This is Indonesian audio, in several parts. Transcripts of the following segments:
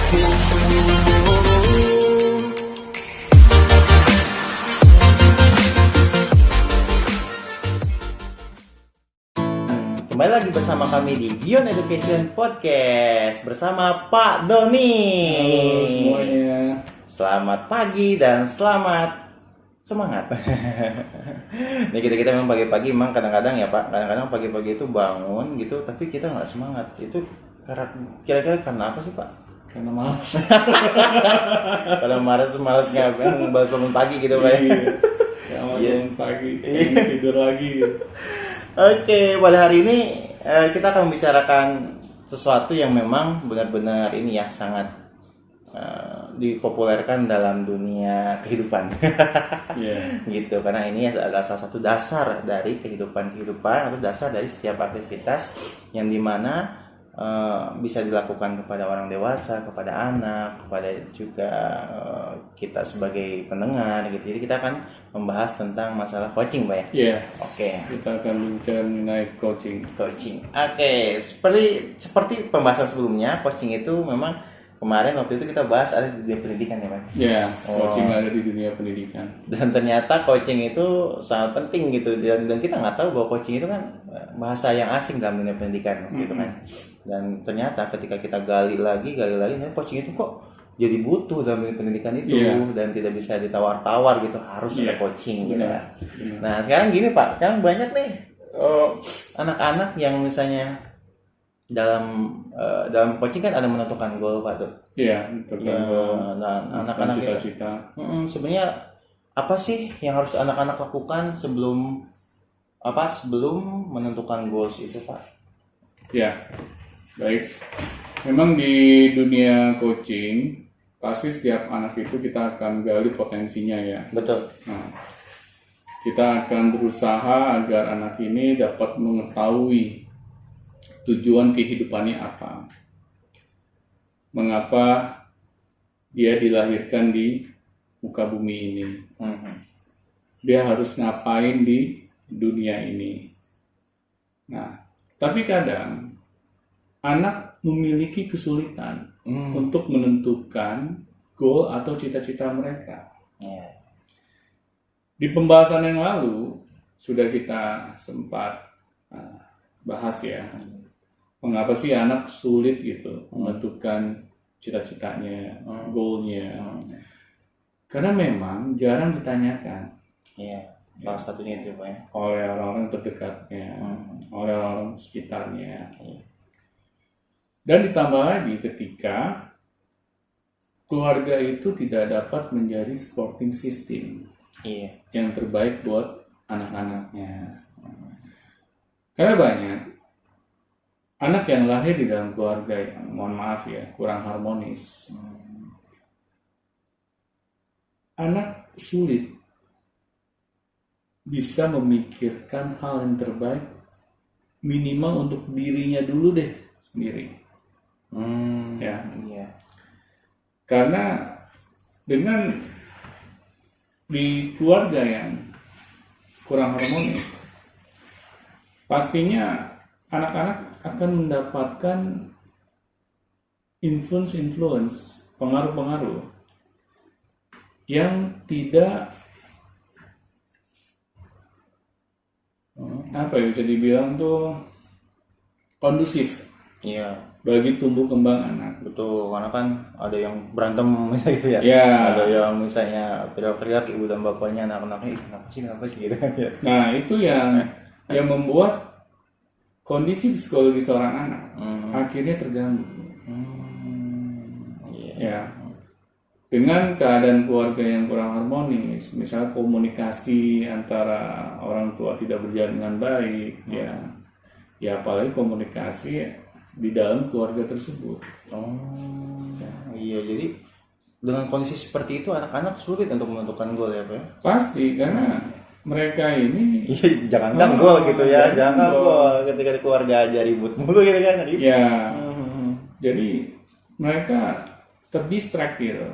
Kembali lagi bersama kami di Beyond Education Podcast bersama Pak Doni. Halo semuanya. Selamat pagi dan selamat semangat. Nih kita memang pagi-pagi memang kadang-kadang ya Pak, kadang-kadang pagi-pagi itu bangun gitu, tapi kita nggak semangat. Itu kira-kira karena apa sih Pak? Karena malas. Kalau malas ngapain bahas bangun pagi gitu Pak? Ya, bangun pagi, tidur lagi. Gitu. Oke, pada hari ini kita akan membicarakan sesuatu yang memang benar-benar ini ya sangat dipopulerkan dalam dunia kehidupan. Yeah. Gitu, karena ini adalah salah satu dasar dari kehidupan atau dasar dari setiap aktivitas yang dimana bisa dilakukan kepada orang dewasa, kepada anak, kepada juga kita sebagai pendengar gitu. Jadi kita akan membahas tentang masalah coaching, Pak ya. Iya. Oke. Kita akan bicara mengenai coaching. Oke, seperti pembahasan sebelumnya, coaching itu memang kemarin waktu itu kita bahas ada di dunia pendidikan ya, Pak. Iya, coaching ada di dunia pendidikan. Dan ternyata coaching itu sangat penting gitu, dan kita nggak tahu bahwa coaching itu kan bahasa yang asing dalam dunia pendidikan gitu kan. Dan ternyata ketika kita gali lagi, coaching itu kok jadi butuh dalam dunia pendidikan itu. Dan tidak bisa ditawar-tawar gitu, harus ada coaching gitu kan. Nah sekarang gini Pak, sekarang banyak nih anak-anak yang misalnya dalam coaching kan ada menentukan goal Pak tuh. Iya, menentukan goal. Nah, anak-anak cita-cita. Sebenarnya apa sih yang harus anak-anak lakukan sebelum menentukan goals itu Pak? Ya, baik. Memang di dunia coaching pasti setiap anak itu kita akan gali potensinya ya. Betul. Nah, kita akan berusaha agar anak ini dapat mengetahui tujuan kehidupannya apa, mengapa dia dilahirkan di muka bumi ini, dia harus ngapain di dunia ini. Nah, tapi kadang anak memiliki kesulitan untuk menentukan goal atau cita-cita mereka. Di pembahasan yang lalu sudah kita sempat bahas ya, mengapa sih anak sulit gitu menentukan cita-citanya, goalnya. Karena memang jarang ditanyakan. Iya, salah satunya itu Pak ya. Oleh orang-orang terdekatnya, oleh orang sekitarnya. Dan ditambah lagi ketika keluarga itu tidak dapat menjadi supporting system yang terbaik buat anak-anaknya. Karena banyak anak yang lahir di dalam keluarga yang, mohon maaf ya, kurang harmonis. Anak sulit bisa memikirkan hal yang terbaik, minimal untuk dirinya dulu deh sendiri. Karena dengan di keluarga yang kurang harmonis, pastinya anak-anak akan mendapatkan influence, pengaruh-pengaruh yang tidak bisa dibilang tuh kondusif bagi tumbuh kembang anak. Betul, karena kan ada yang berantem misalnya gitu ya. Ada yang misalnya teriak-teriak ibu dan bapaknya, anak-anaknya kenapa sih gitu kan ya. Nah itu yang membuat kondisi psikologi seorang anak akhirnya terganggu. Dengan keadaan keluarga yang kurang harmonis, misalnya komunikasi antara orang tua tidak berjalan dengan baik, ya apalagi komunikasi di dalam keluarga tersebut. Jadi dengan kondisi seperti itu anak-anak sulit untuk menentukan goal ya Pak ya? Pasti, karena mereka ini jangankan goal gitu ya, jangan goal ketika di keluarga aja ribut mulu gitu kan. Jadi mereka terdistract gitu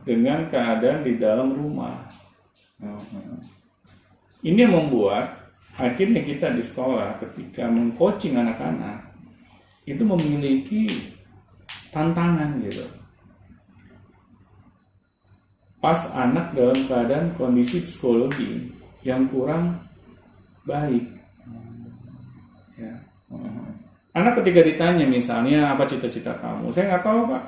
dengan keadaan di dalam rumah. Ini yang membuat akhirnya kita di sekolah ketika mengcoaching anak-anak itu memiliki tantangan gitu. pas anak dalam keadaan kondisi psikologi yang kurang baik. Ya. Anak ketika ditanya misalnya apa cita-cita kamu, saya nggak tahu Pak.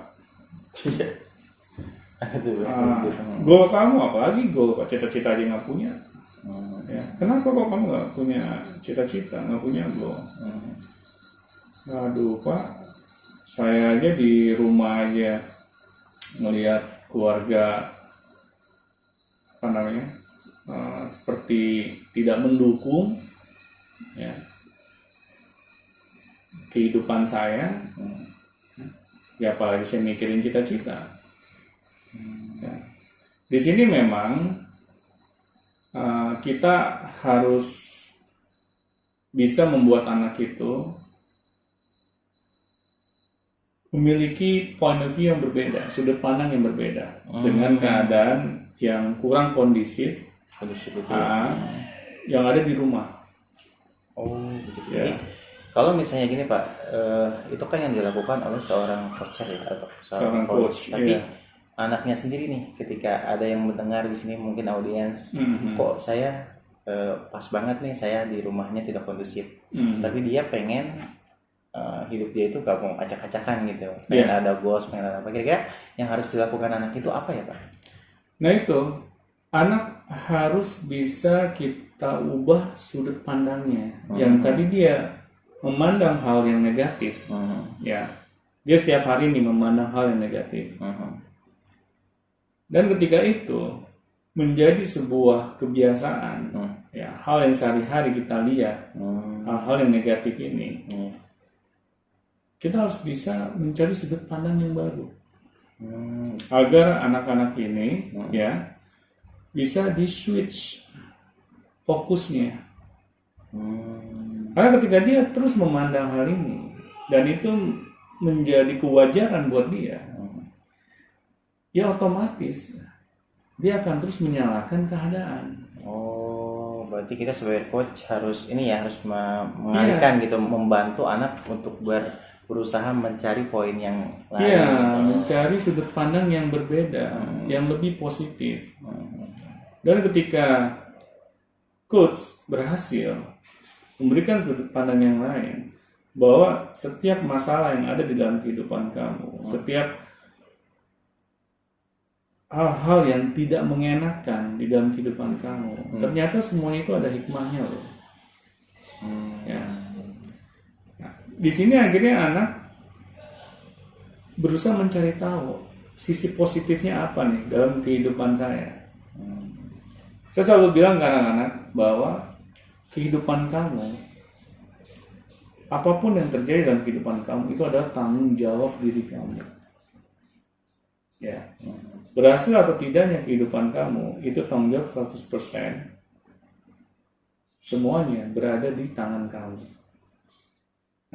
Goal kamu apalagi goal Pak, cita-cita aja nggak punya. Ya. Kenapa kok kamu nggak punya cita-cita, nggak punya goal? Aduh Pak, saya aja di rumah aja melihat keluarga seperti tidak mendukung ya kehidupan saya, ya apalagi saya mikirin cita-cita. Ya. Di sini memang kita harus bisa membuat anak itu memiliki point of view yang berbeda, sudut pandang yang berbeda dengan keadaan yang kurang kondusif yang ada di rumah. Oh, begitu. Ya. Jadi, kalau misalnya gini Pak, itu kan yang dilakukan oleh seorang coach ya atau seorang coach. Tapi anaknya sendiri nih, ketika ada yang mendengar di sini mungkin audiens, kok saya pas banget nih saya di rumahnya tidak kondusif, tapi dia pengen hidup dia itu gak mau acak-acakan gitu, pengen ada goals, pengen ada apa, kira-kira yang harus dilakukan anak itu apa ya Pak? Nah itu, anak harus bisa kita ubah sudut pandangnya. Yang tadi dia memandang hal yang negatif, ya, dia setiap hari ini memandang hal yang negatif. Dan ketika itu menjadi sebuah kebiasaan, ya, hal yang sehari-hari kita lihat, hal-hal yang negatif ini, kita harus bisa mencari sudut pandang yang baru. Agar anak-anak ini ya bisa di switch fokusnya. Karena ketika dia terus memandang hal ini dan itu menjadi kewajaran buat dia, ya otomatis dia akan terus menyalahkan keadaan. Oh, berarti kita sebagai coach harus ini ya, harus mengalihkan gitu, membantu anak untuk berusaha mencari poin yang lain. Iya, gitu. mencari sudut pandang yang berbeda, yang lebih positif. Dan ketika coach berhasil memberikan sudut pandang yang lain, bahwa setiap masalah yang ada di dalam kehidupan kamu, setiap hal-hal yang tidak mengenakan di dalam kehidupan kamu, ternyata semuanya itu ada hikmahnya loh. Ya. Di sini akhirnya anak berusaha mencari tahu sisi positifnya apa nih dalam kehidupan saya. Saya selalu bilang ke anak-anak bahwa kehidupan kamu, apapun yang terjadi dalam kehidupan kamu, itu adalah tanggung jawab diri kamu. Ya. Berhasil atau tidaknya kehidupan kamu, itu tanggung jawab 100%. Semuanya berada di tangan kamu.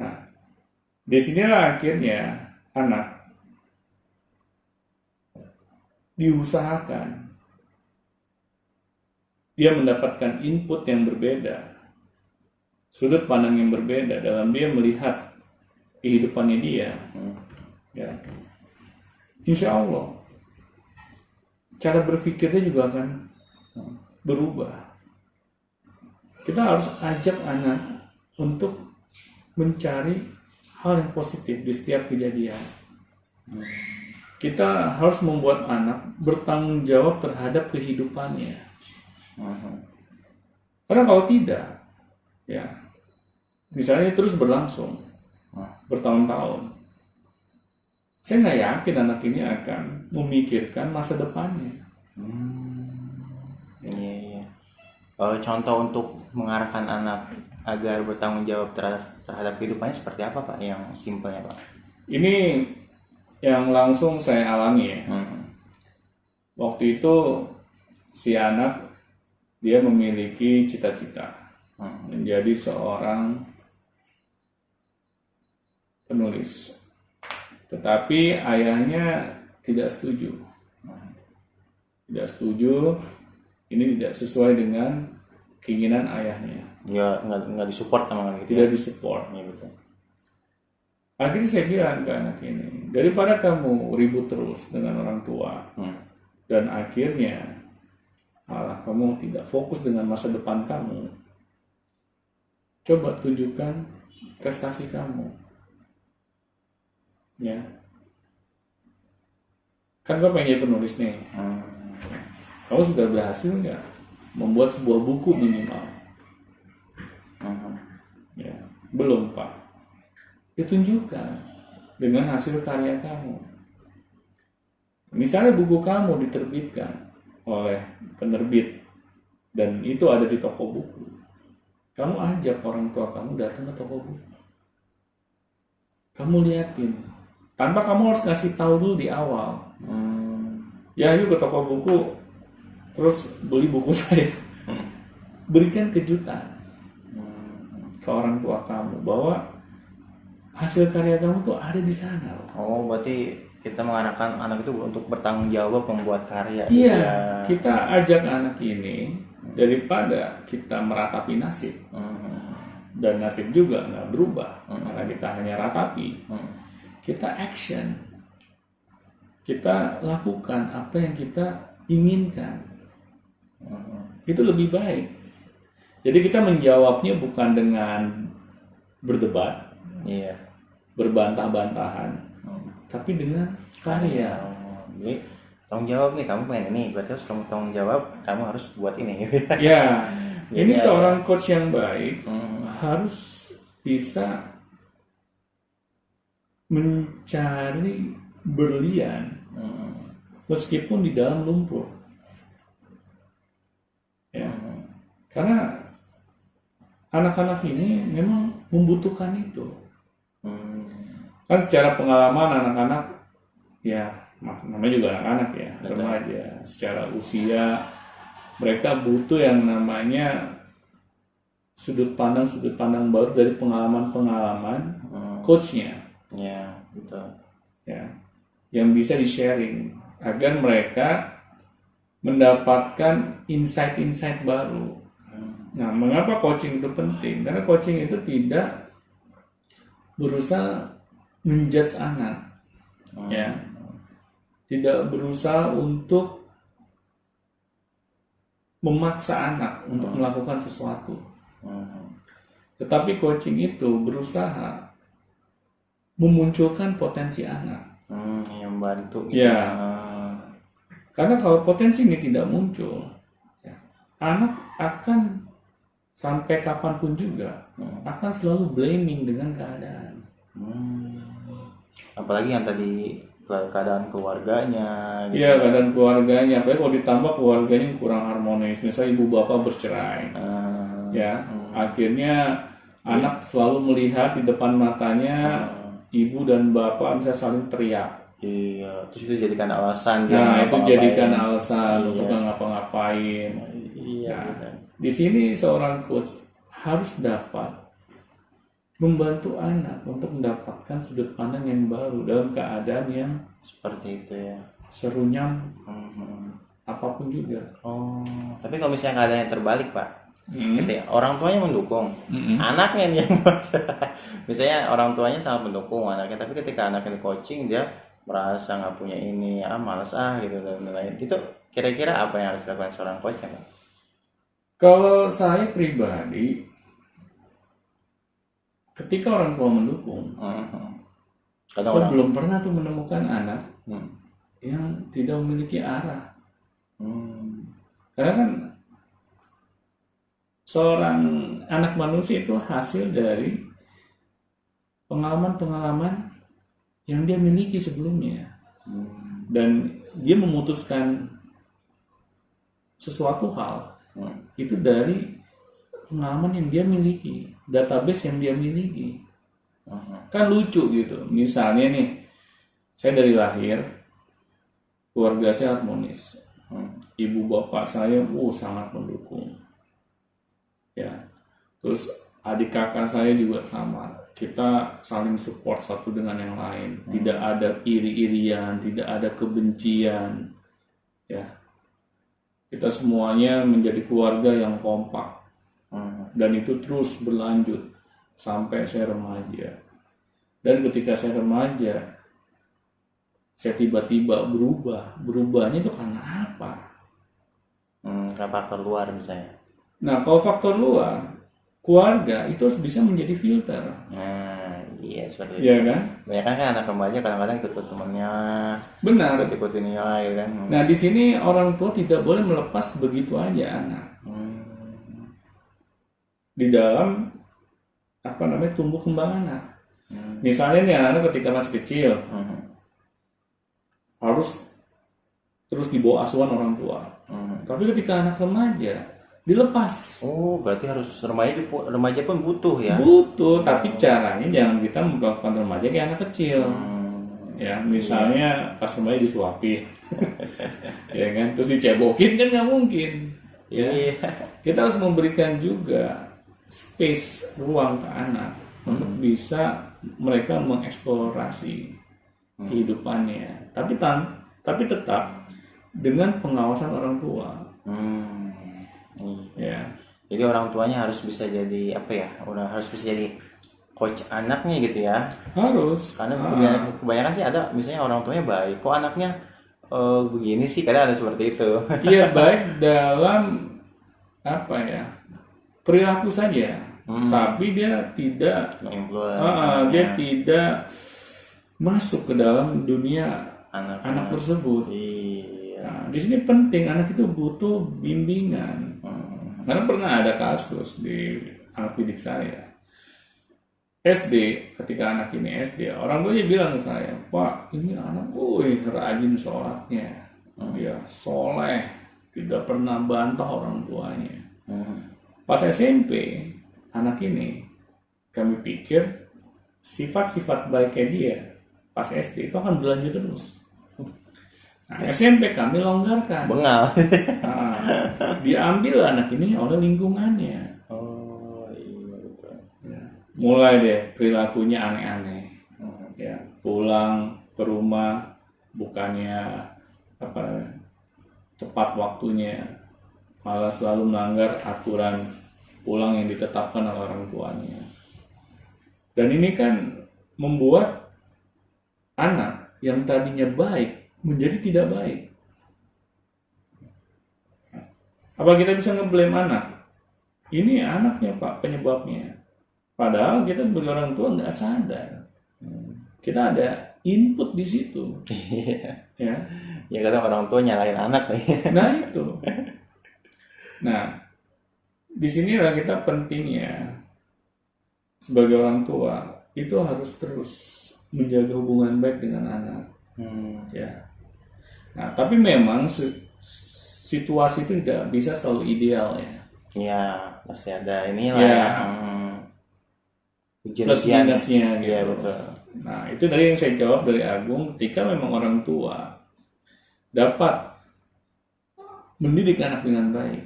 Nah, disinilah akhirnya anak diusahakan dia mendapatkan input yang berbeda, sudut pandang yang berbeda dalam dia melihat kehidupannya dia. Ya. Insya Allah cara berpikirnya juga akan berubah. Kita harus ajak anak untuk mencari hal yang positif di setiap kejadian. Kita harus membuat anak bertanggung jawab terhadap kehidupannya. Karena kalau tidak, ya, misalnya terus berlangsung bertahun-tahun, saya nggak yakin anak ini akan memikirkan masa depannya. Iya. Contoh untuk mengarahkan anak agar bertanggung jawab terhadap kehidupannya seperti apa Pak? Yang simpelnya Pak? Ini yang langsung saya alami ya. Waktu itu si anak dia memiliki cita-cita menjadi seorang penulis, tetapi ayahnya tidak setuju. Ini tidak sesuai dengan keinginan ayahnya. Nggak disupport sama gitu. Tidak disupport. Ya, betul. Akhirnya saya bilang ke anak ini, daripada kamu ribut terus dengan orang tua, dan akhirnya malah kamu tidak fokus dengan masa depan kamu, coba tunjukkan prestasi kamu. Ya. Kan gue pengen jadi penulis nih. Kamu sudah berhasil nggak membuat sebuah buku minimal? Ya, belum Pak. Ditunjukkan dengan hasil karya kamu. Misalnya buku kamu diterbitkan oleh penerbit dan itu ada di toko buku, kamu ajak orang tua kamu datang ke toko buku, kamu liatin tanpa kamu harus ngasih tahu dulu di awal. Ya yuk ke toko buku terus beli buku saya. Berikan kejutan ke orang tua kamu bahwa hasil karya kamu tuh ada di sana. Oh, berarti kita mengarahkan anak itu untuk bertanggung jawab membuat karya. Iya, Ya. kita ajak anak ini daripada kita meratapi nasib, dan nasib juga nggak berubah karena kita hanya ratapi. Kita action, kita lakukan apa yang kita inginkan. Itu lebih baik. Jadi kita menjawabnya bukan dengan berdebat, Iya. berbantah-bantahan, tapi dengan karya. Jadi tanggung jawab nih, kamu pengen ini, berarti harus kamu tanggung jawab, kamu harus buat ini. Ya, ini Jadi seorang coach yang baik harus bisa mencari berlian meskipun di dalam lumpur. Ya, karena anak-anak ini memang membutuhkan itu. Kan secara pengalaman anak-anak, ya namanya juga anak-anak ya, remaja, secara usia mereka butuh yang namanya sudut pandang baru dari pengalaman coachnya. Ya, betul. Ya, yang bisa di-sharing agar mereka mendapatkan insight-insight baru. Nah, mengapa coaching itu penting? Karena coaching itu tidak berusaha menjudge anak, ya, tidak berusaha untuk memaksa anak untuk melakukan sesuatu. Tetapi coaching itu berusaha memunculkan potensi anak. Yang bantu. Gitu. Ya, karena kalau potensi ini tidak muncul, ya, anak akan sampai kapanpun juga akan selalu blaming dengan keadaan. Apalagi yang tadi keadaan keluarganya. Gitu. Iya, keadaan keluarganya. Apalagi kalau ditambah keluarganya yang kurang harmonis, misalnya ibu bapak bercerai, ya, akhirnya anak selalu melihat di depan matanya ibu dan bapak bisa saling teriak. Iya, terus itu jadikan alasan dia. Nah, itu ngapa-ngapain. jadikan alasan untuk nggak ngapa-ngapain. Iya. Nah, di sini seorang coach harus dapat membantu anak untuk mendapatkan sudut pandang yang baru dalam keadaan yang Seperti itu ya. serunyam apapun juga. Oh, tapi kalau misalnya keadaannya terbalik, Pak. Ketika orang tuanya mendukung, anaknya nih yang masalah. Misalnya orang tuanya sangat mendukung anaknya, tapi ketika anaknya di coaching dia merasa nggak punya ini, malas gitu dan lain-lain. Itu kira-kira apa yang harus dilakukan seorang coach ya, Pak? Kalau saya pribadi, ketika orang tua mendukung, saya belum pernah tuh menemukan anak yang tidak memiliki arah. Karena kan seorang anak manusia itu hasil dari pengalaman-pengalaman yang dia miliki sebelumnya. Dan dia memutuskan sesuatu hal itu dari pengalaman yang dia miliki, database yang dia miliki. Kan lucu gitu. Misalnya nih, saya dari lahir keluarga saya harmonis. Ibu bapak saya sangat mendukung. Ya. Terus adik kakak saya juga sama. Kita saling support satu dengan yang lain. Tidak ada iri-irian, tidak ada kebencian. Ya. Kita semuanya menjadi keluarga yang kompak. Dan itu terus berlanjut sampai saya remaja. Dan ketika saya remaja, saya tiba-tiba berubah. Berubahnya itu karena kenapa? Karena faktor luar misalnya. Nah, kalau faktor luar, keluarga itu harus bisa menjadi filter. Nah, iya seperti itu. Iya kan? Banyak kan anak remaja kadang-kadang ikut temennya, Benar. ikut ininya, ya kan. Nah, di sini orang tua tidak boleh melepas begitu aja anak. Di dalam tumbuh kembang anak. Misalnya nih anak ketika masih kecil harus terus dibawa asuhan orang tua. Tapi ketika anak remaja dilepas. Oh, berarti harus remaja pun butuh ya. Butuh, tapi caranya jangan kita memperlakukan remaja kayak anak kecil. Ya, misalnya pas remaja disuapin. Ya kan, terus dicebokin kan nggak mungkin. Ya. Iya. Kita harus memberikan juga space, ruang ke anak untuk bisa mereka mengeksplorasi kehidupannya, tapi tetap dengan pengawasan orang tua. Ya. Jadi orang tuanya harus bisa jadi harus bisa jadi coach anaknya gitu ya. Harus. Karena kebanyakan sih ada misalnya orang tuanya baik, kok anaknya begini sih, kadang ada seperti itu. Iya, baik dalam perilaku saja, tapi dia tidak tidak masuk ke dalam dunia anak tersebut. Iya. Nah, di sini penting anak itu butuh bimbingan. Karena pernah ada kasus di anak didik saya SD, ketika anak ini SD, orang tuanya bilang ke saya, Pak, ini anak rajin sholatnya, dia soleh, tidak pernah bantah orang tuanya. Pas SMP, anak ini kami pikir sifat-sifat baiknya dia pas SD itu akan berlanjut terus. Nah, SMP kami longgarkan. Bengal. Nah, diambil anak ini oleh lingkungannya. Oh iya. Ya, mulai deh perilakunya aneh-aneh. Ya, pulang ke rumah bukannya tepat waktunya, malah selalu melanggar aturan pulang yang ditetapkan oleh orang tuanya. Dan ini kan membuat anak yang tadinya baik menjadi tidak baik. Apa kita bisa ngeblame anak? Ini anaknya Pak penyebabnya. Padahal kita sebagai orang tua nggak sadar. Kita ada input di situ. Ya. Ya kadang orang tua nyalain anak nih. Nah itu. Nah, disinilah kita pentingnya sebagai orang tua itu harus terus menjaga hubungan baik dengan anak. Ya. Nah, tapi memang situasi itu tidak bisa selalu ideal ya. Ya, pasti ada inilah Ya. Plus ujian minusnya gitu. Iya, betul. Nah, itu tadi yang saya jawab dari Agung, ketika memang orang tua dapat mendidik anak dengan baik,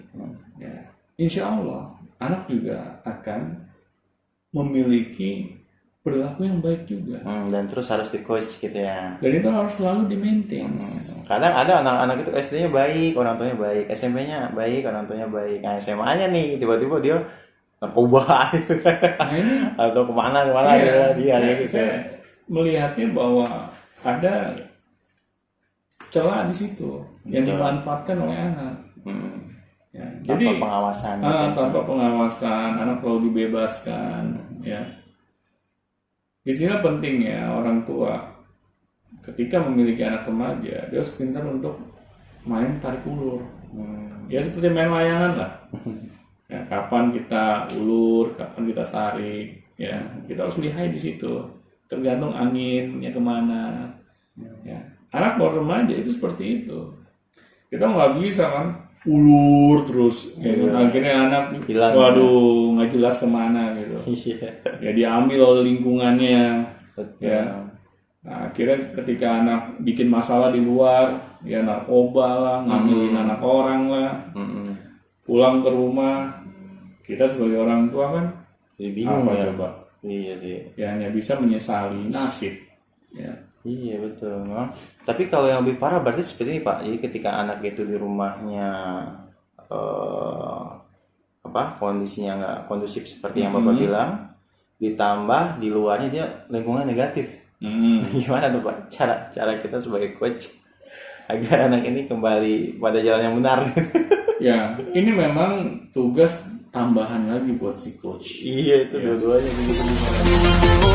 ya, insya Allah anak juga akan memiliki perilaku yang baik juga. Dan terus harus di coach gitu ya. Dan itu harus selalu di-maintain. Kadang ada anak-anak itu SD-nya baik, orang tuanya baik, SMP-nya baik, orang tuanya baik. Nah, SMA-nya nih tiba-tiba dia narkoba gitu kan. Nah, ini Atau kemana dia gitu. saya melihatnya bahwa ada celah di situ yang dimanfaatkan oleh anak. Ya, jadi pengawasan. tanpa pengawasan, anak perlu dibebaskan. Ya. Di sini pentingnya orang tua ketika memiliki anak remaja, dia harus pintar untuk main tarik ulur. Ya seperti main layangan lah. Ya, kapan kita ulur, kapan kita tarik, ya kita harus lihai di situ. Tergantung anginnya kemana. Ya, anak baru remaja itu seperti itu. Kita nggak bisa kan ulur terus, gitu. Akhirnya anak hilang, waduh nggak jelas kemana gitu. Ya diambil oleh lingkungannya. Betul. Ya. Nah, akhirnya ketika anak bikin masalah di luar, ya narkoba lah, ngambilin anak orang lah, pulang ke rumah, kita sebagai orang tua kan jadi bingung ya. Coba? Iya sih. Ya hanya bisa menyesali nasib. Ya. Iya betul. Tapi kalau yang lebih parah berarti seperti ini Pak. Jadi ketika anak itu di rumahnya kondisinya nggak kondusif seperti yang Bapak bilang, ditambah di luarnya dia lingkungan negatif. Gimana tuh Pak cara kita sebagai coach? agar anak ini kembali pada jalan yang benar. Ya, ini memang tugas tambahan lagi buat si coach. Iya itu dua-duanya begitu.